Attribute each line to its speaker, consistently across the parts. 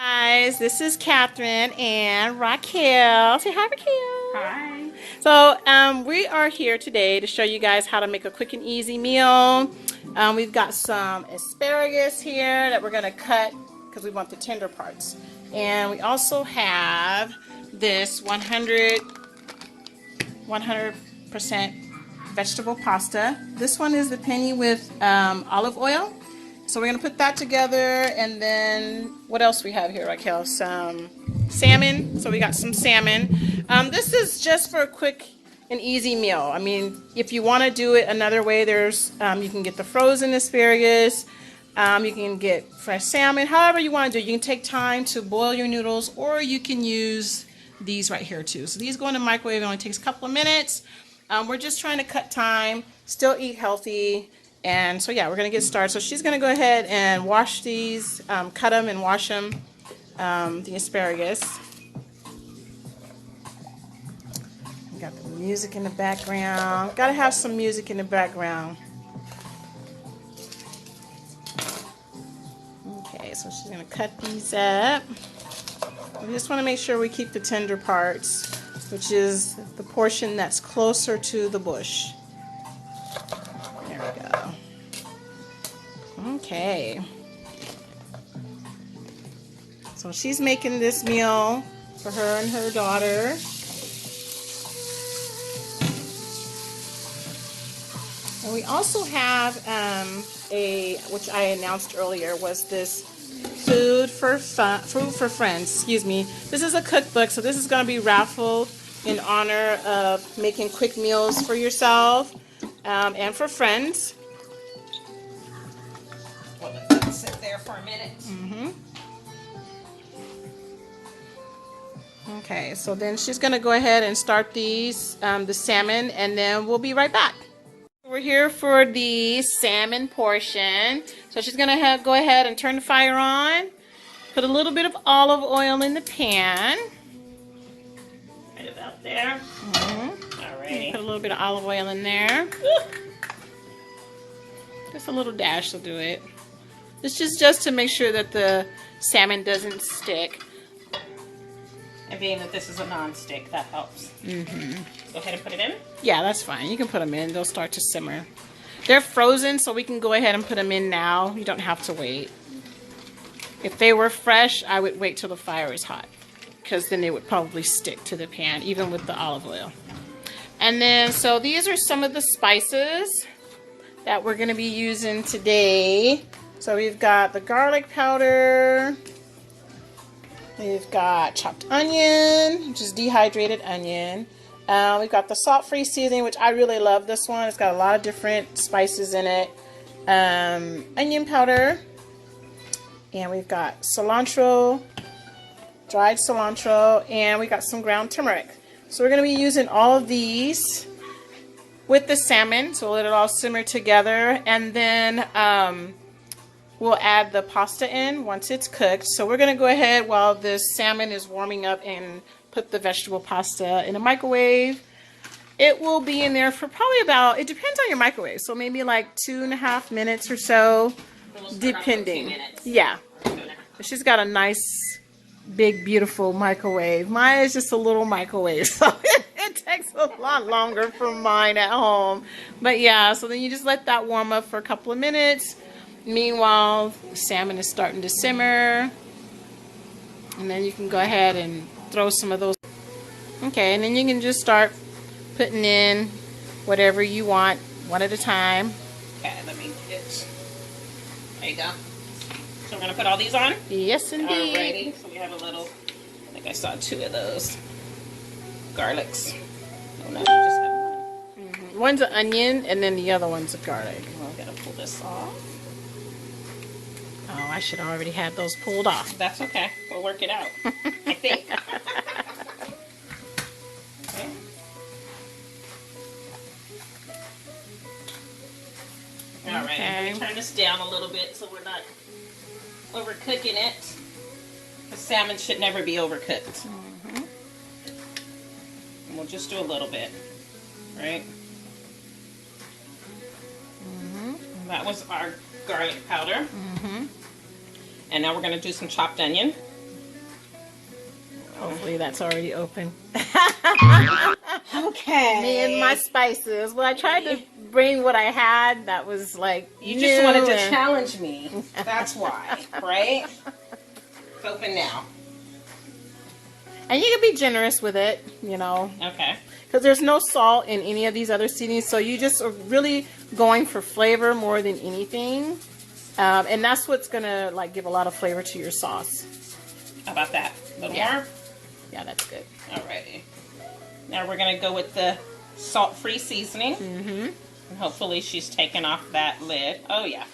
Speaker 1: Guys, this is Catherine and Raquel. Say hi, Raquel.
Speaker 2: Hi.
Speaker 1: So we are here today to show you guys how to make a quick and easy meal. We've got some asparagus here that we're going to cut because we want the tender parts. And we also have this 100% vegetable pasta. This one is the penny with olive oil. So we're going to put that together, and then what else we have here, Raquel? Some salmon. So we got some salmon. This is just for a quick and easy meal. I mean, if you want to do it another way, there's you can get the frozen asparagus. You can get fresh salmon. However you want to do it. You can take time to boil your noodles, or you can use these right here too. So these go in the microwave. It only takes a couple of minutes. We're just trying to cut time, still eat healthy. And so yeah, we're gonna get started. So she's gonna go ahead and wash these, cut them and wash them, the asparagus. We got the music in the background. Gotta have some music in the background. Okay, so she's gonna cut these up. We just want to make sure we keep the tender parts, which is the portion that's closer to the bush. There we go. Okay. So she's making this meal for her and her daughter. And we also have which I announced earlier, was this food for friends. Excuse me. This is a cookbook, so this is going to be raffled in honor of making quick meals for yourself and for friends.
Speaker 2: We'll let that sit there for a minute.
Speaker 1: Okay, so then she's going to go ahead and start these, the salmon, and then we'll be right back. We're here for the salmon portion. So she's going to go ahead and turn the fire on. Put a little bit of olive oil in the pan.
Speaker 2: Right about there. Alrighty.
Speaker 1: Put a little bit of olive oil in there. Just a little dash will do it. This is just to make sure that the salmon doesn't stick.
Speaker 2: And being that this is a non-stick, that helps. Go ahead and put it in?
Speaker 1: Yeah, that's fine. You can put them in. They'll start to simmer. They're frozen, so we can go ahead and put them in now. You don't have to wait. If they were fresh, I would wait till the fire is hot, because then they would probably stick to the pan, even with the olive oil. And then, so these are some of the spices that we're going to be using today. So we've got the garlic powder. We've got chopped onion, which is dehydrated onion. We've got the salt-free seasoning, which I really love this one. It's got a lot of different spices in it. Onion powder. And we've got cilantro, dried cilantro, and we got some ground turmeric. So we're going to be using all of these with the salmon. So we'll let it all simmer together. And then we'll add the pasta in once it's cooked. So we're going to go ahead while the salmon is warming up and put the vegetable pasta in a microwave. It will be in there for probably about, it depends on your microwave, so maybe like 2.5 minutes or so, depending. Yeah. She's got a nice, big, beautiful microwave. Mine is just a little microwave, so it takes a lot longer for mine at home. But yeah, so then you just let that warm up for a couple of minutes. Meanwhile, the salmon is starting to simmer. And then you can go ahead and throw some of those. Okay, and then you can just start putting in whatever you want, one at a time.
Speaker 2: Okay, let me get. There you go. So we're going to put all these on?
Speaker 1: Yes, indeed.
Speaker 2: Alrighty. So we have a little, I think I saw 2 of those garlics. Oh no, we just have one.
Speaker 1: One's an onion, and then the other one's a garlic.
Speaker 2: Well, I've got to pull this off.
Speaker 1: Oh, I should already have those pulled off.
Speaker 2: That's okay. We'll work it out. I think. Okay. Alright,
Speaker 1: Okay.
Speaker 2: I'm going to turn this down a little bit so we're not overcooking it. The salmon should never be overcooked. And we'll just do a little bit, right? That was our garlic powder. And now we're going to do some chopped onion.
Speaker 1: Hopefully that's already open.
Speaker 2: Okay.
Speaker 1: Me and my spices. Well, I tried to bring what I had that was like
Speaker 2: You just wanted to
Speaker 1: and-
Speaker 2: challenge me. That's why, right? It's open now.
Speaker 1: And you can be generous with it, you know.
Speaker 2: Okay.
Speaker 1: Because there's no salt in any of these other seasonings, so you just are really going for flavor more than anything. And that's what's gonna like give a lot of flavor to your sauce.
Speaker 2: How about that? A little
Speaker 1: Yeah.
Speaker 2: more?
Speaker 1: Yeah, that's good.
Speaker 2: Alrighty. Now we're gonna go with the salt-free seasoning.
Speaker 1: Mm-hmm.
Speaker 2: And hopefully she's taken off that lid. Oh yeah.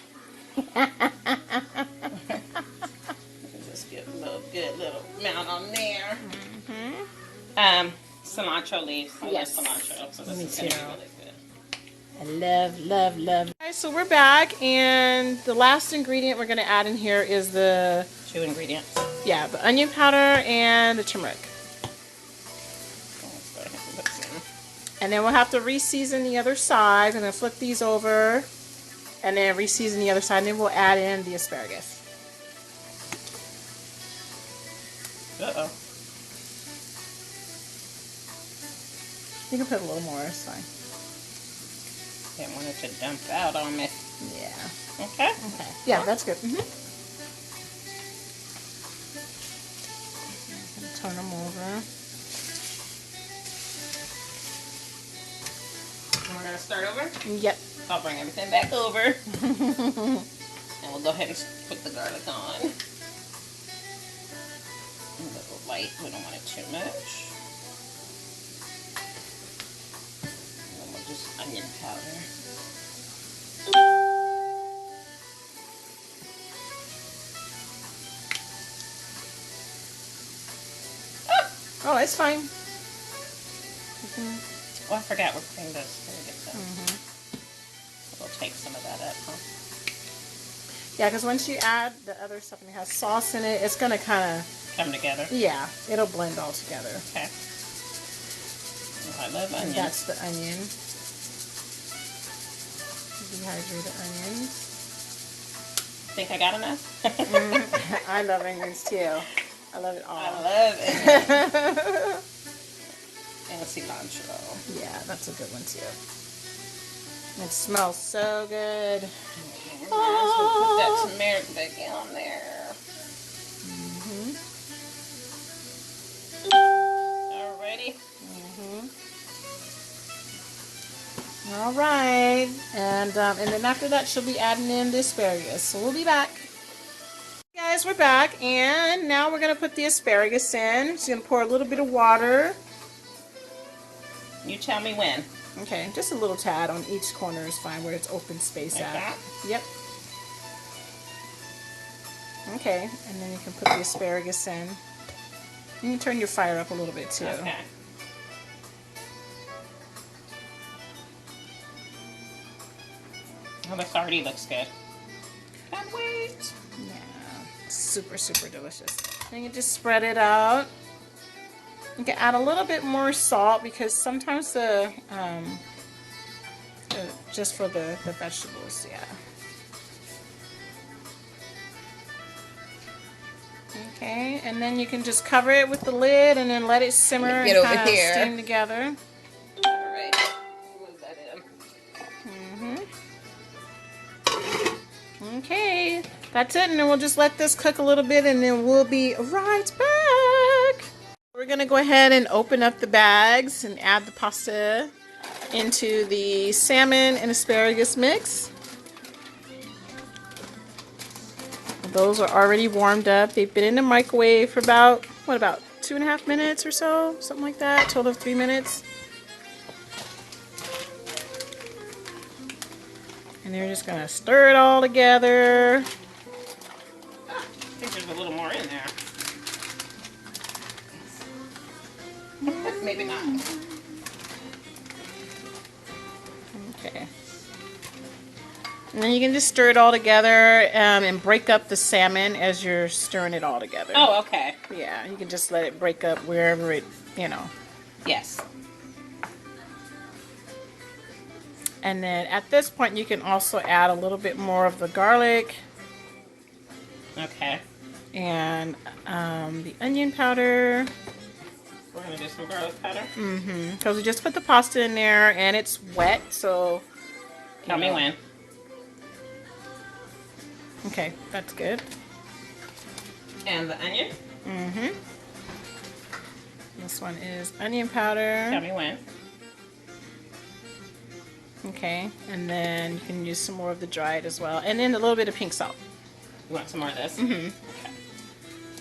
Speaker 2: Just get a little good little amount on there.
Speaker 1: Mm-hmm.
Speaker 2: Cilantro leaves. I
Speaker 1: Yes.
Speaker 2: love cilantro, so this
Speaker 1: Me
Speaker 2: is gonna be
Speaker 1: too.
Speaker 2: really good.
Speaker 1: I love, love, love. Alright, so we're back, and the last ingredient we're gonna add in here is the
Speaker 2: 2 ingredients.
Speaker 1: the onion powder and the turmeric.
Speaker 2: Let's go ahead and put this in.
Speaker 1: And then we'll have to re-season the other side. I'm gonna flip these over, and then re-season the other side, and then we'll add in the asparagus.
Speaker 2: Uh-oh.
Speaker 1: You can put a little more, it's fine.
Speaker 2: Didn't want it to dump out on me.
Speaker 1: Yeah.
Speaker 2: Okay.
Speaker 1: Okay. Yeah, that's good. Mm-hmm. Turn them over.
Speaker 2: And we're gonna start over.
Speaker 1: Yep.
Speaker 2: I'll bring everything back over. And we'll go ahead and put the garlic on. A little light, we don't want it too much. And then we'll just onion powder.
Speaker 1: Oh, it's fine.
Speaker 2: Oh, I forgot we're putting this. Let me get that. We'll take some of that up, huh?
Speaker 1: Yeah, because once you add the other stuff and it has sauce in it, it's going to kind of,
Speaker 2: Come together.
Speaker 1: yeah, it'll blend all together.
Speaker 2: Okay. Oh, I love
Speaker 1: And
Speaker 2: onions.
Speaker 1: that's the onion. Dehydrated onions.
Speaker 2: Think I got enough?
Speaker 1: I love onions too. I love it all.
Speaker 2: I love onions. And cilantro.
Speaker 1: Yeah, that's a good one too. It smells so good.
Speaker 2: Might as well put that turmeric back on there. Alrighty.
Speaker 1: All right, and then after that, she'll be adding in the asparagus. So we'll be back. Guys, we're back, and now we're gonna put the asparagus in. She's gonna pour a little bit of water.
Speaker 2: You tell me when.
Speaker 1: Okay, just a little tad on each corner is fine, where it's open space
Speaker 2: Like
Speaker 1: at.
Speaker 2: that?
Speaker 1: Yep. Okay, and then you can put the asparagus in. You can turn your fire up a little bit too.
Speaker 2: Okay. Oh, this already looks good. Can't wait.
Speaker 1: Yeah, super, super delicious. Then you just spread it out. You can add a little bit more salt because sometimes just for the vegetables, yeah. Okay, and then you can just cover it with the lid and then let it simmer and
Speaker 2: Get over
Speaker 1: kind of
Speaker 2: here.
Speaker 1: steam together.
Speaker 2: Alright. Move that in.
Speaker 1: Okay, that's it, and then we'll just let this cook a little bit and then we'll be right back. We're gonna go ahead and open up the bags and add the pasta into the salmon and asparagus mix. Those are already warmed up. They've been in the microwave for about 2.5 minutes or so, something like that, total of 3 minutes. And they're just gonna stir it all together.
Speaker 2: I think there's a little more in there. Maybe not.
Speaker 1: Okay. And then you can just stir it all together and break up the salmon as you're stirring it all together.
Speaker 2: Oh, okay.
Speaker 1: Yeah, you can just let it break up wherever it,
Speaker 2: Yes.
Speaker 1: And then at this point you can also add a little bit more of the garlic
Speaker 2: Okay.
Speaker 1: and the onion powder.
Speaker 2: We're gonna do some garlic powder.
Speaker 1: Because we just put the pasta in there and it's wet, so.
Speaker 2: Tell me when.
Speaker 1: Okay, that's good.
Speaker 2: And the onion.
Speaker 1: This one is onion powder.
Speaker 2: Tell me when.
Speaker 1: Okay, and then you can use some more of the dried as well, and then a little bit of pink salt.
Speaker 2: You want some more of this? Okay.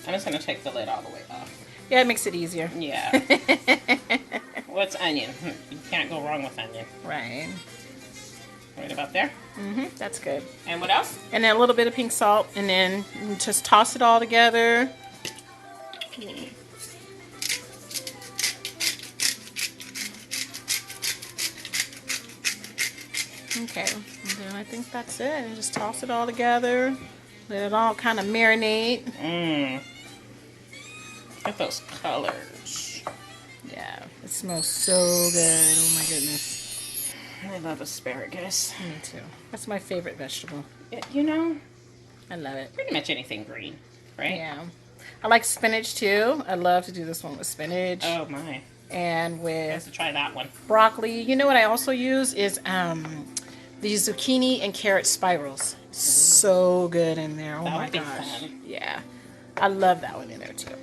Speaker 2: I'm just gonna take the lid all the way off.
Speaker 1: Yeah, it makes it easier.
Speaker 2: Yeah. What's onion? You can't go wrong with onion.
Speaker 1: Right.
Speaker 2: Right about there.
Speaker 1: That's good.
Speaker 2: And what else?
Speaker 1: And then a little bit of pink salt, and then just toss it all together. Okay, and then I think that's it. And just toss it all together. Let it all kind of marinate.
Speaker 2: Look at those colors.
Speaker 1: Yeah, it smells so good. Oh my goodness.
Speaker 2: I love asparagus.
Speaker 1: Me too. That's my favorite vegetable.
Speaker 2: You know,
Speaker 1: I love it.
Speaker 2: pretty much anything green, right?
Speaker 1: Yeah. I like spinach too. I love to do this one with spinach.
Speaker 2: Oh my.
Speaker 1: And
Speaker 2: I have
Speaker 1: with
Speaker 2: to try that one.
Speaker 1: broccoli. You know what I also use is these zucchini and carrot spirals. So good in there. Oh
Speaker 2: That
Speaker 1: my
Speaker 2: would be
Speaker 1: gosh.
Speaker 2: fun.
Speaker 1: Yeah. I love that one in there too.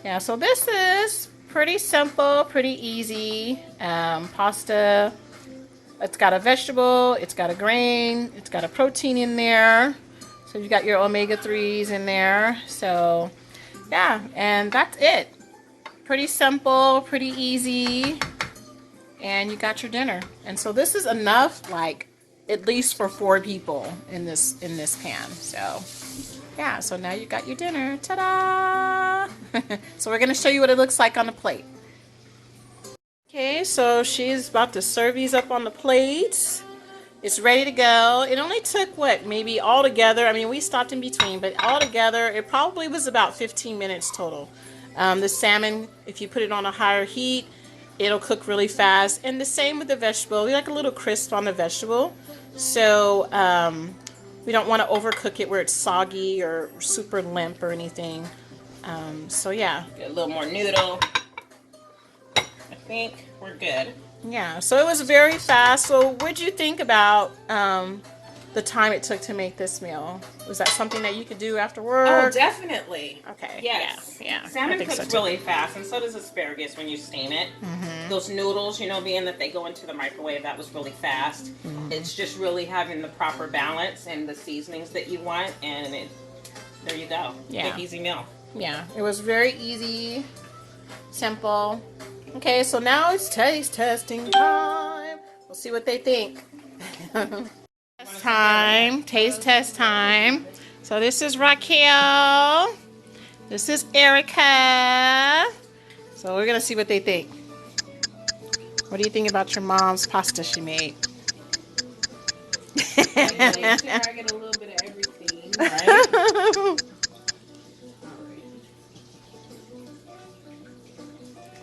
Speaker 1: Yeah, so this is pretty simple, pretty easy. Pasta. It's got a vegetable, it's got a grain, it's got a protein in there. So you got your omega-3s in there. So yeah, and that's it. Pretty simple, pretty easy. And you got your dinner. And so this is enough, like at least for 4 people in this pan. So yeah, so now you got your dinner. Ta-da! So we're gonna show you what it looks like on the plate. Okay, so she's about to serve these up on the plates. It's ready to go. It only took what, maybe all together, I mean we stopped in between, but all together it probably was about 15 minutes total. The salmon, if you put it on a higher heat, it'll cook really fast. And the same with the vegetable. We like a little crisp on the vegetable. So we don't want to overcook it where it's soggy or super limp or anything. So yeah.
Speaker 2: Get a little more noodle. I think we're good.
Speaker 1: Yeah, so it was very fast. So what'd you think about the time it took to make this meal? Was that something that you could do after work?
Speaker 2: Oh, definitely.
Speaker 1: Okay.
Speaker 2: Yes.
Speaker 1: Yeah. I
Speaker 2: Salmon
Speaker 1: think so
Speaker 2: cooks
Speaker 1: too.
Speaker 2: really fast, and so does asparagus when you steam it. Those noodles, you know, being that they go into the microwave, that was really fast. It's just really having the proper balance and the seasonings that you want, and there you go.
Speaker 1: Yeah.
Speaker 2: Quick, easy meal.
Speaker 1: Yeah, it was very easy, simple. Okay, so now it's taste testing time. We'll see what they think. Test time, taste test time. So this is Raquel. This is Erica. So we're gonna see what they think. What do you think about your mom's pasta she made?
Speaker 3: Make sure I get a little bit of everything, right?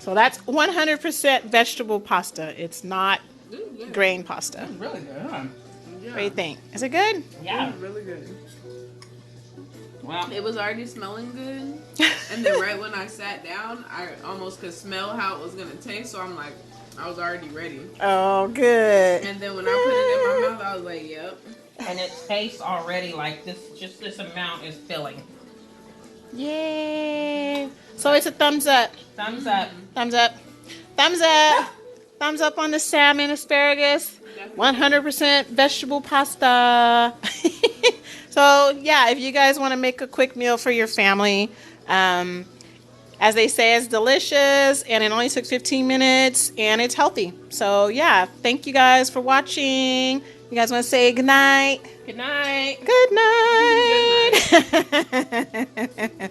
Speaker 1: So that's 100% vegetable pasta. It's not grain pasta.
Speaker 2: Really good, huh?
Speaker 1: What do you think? Is it good?
Speaker 2: Yeah.
Speaker 3: Really good.
Speaker 2: Well,
Speaker 3: It was already smelling good, and then right when I sat down, I almost could smell how it was gonna taste. So I'm like, I was already ready.
Speaker 1: Oh, good.
Speaker 3: And then when I put it in my mouth, I was like, "Yep."
Speaker 2: and it tastes already like this. Just this amount is filling.
Speaker 1: Yay. So it's a thumbs up.
Speaker 2: Thumbs up.
Speaker 1: Thumbs up. Thumbs up. Thumbs up on the salmon asparagus. 100% vegetable pasta. So yeah, if you guys want to make a quick meal for your family, as they say, it's delicious and it only took 15 minutes and it's healthy. So yeah, thank you guys for watching. You guys want to say good night?
Speaker 2: Good night.
Speaker 1: Good night.